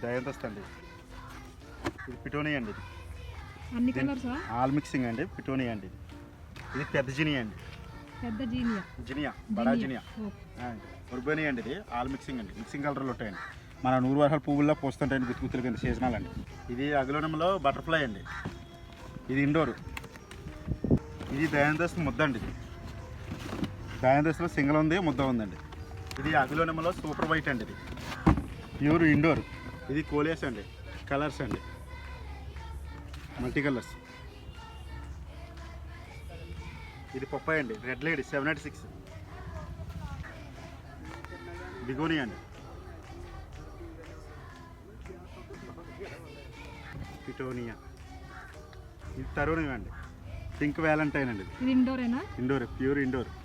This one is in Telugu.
డయాంతస్ అండి. ఇది పిటోనియా అండి. అన్ని కలర్స్ ఆల్ మిక్సింగ్ అండి. పిటోనియా అండి. ఇది పెద్ద జినియా అండి. పెద్ద జీనియా జినియా బడా జినియా ఉర్బేనియా అండి. ఇది ఆల్ మిక్సింగ్ అండి. మిక్సింగ్ కలర్లు ఉంటాయండి. మన 100 వరహాల పువ్వుల్లో పోస్తుంటాయండి గుత్తుగుత్తులు కింద సీజనల్ అండి. ఇది అగ్లోనంలో బటర్ఫ్లై అండి. ఇది ఇండోర్. ఇది డయాంతస్ ముద్ద అండి. ఇది డయాంతస్లో సింగల్ ఉంది, ముద్ద ఉందండి. ఇది అగ్లోనంలో సూపర్ వైట్ అండి. ఇది ప్యూర్ ఇండోర్. ఇది కోలియాస్ అండి. కలర్స్ అండి, మల్టీ కలర్స్. ఇది పప్పాయ అండి. Red lady 786. బిగోనియా అండి. పిటోనియా. ఇది తరుణం అండి. పింక్ వ్యాలంటైన్ అండి. ఇది ఇండోరేనా? Indoor, pure indoor.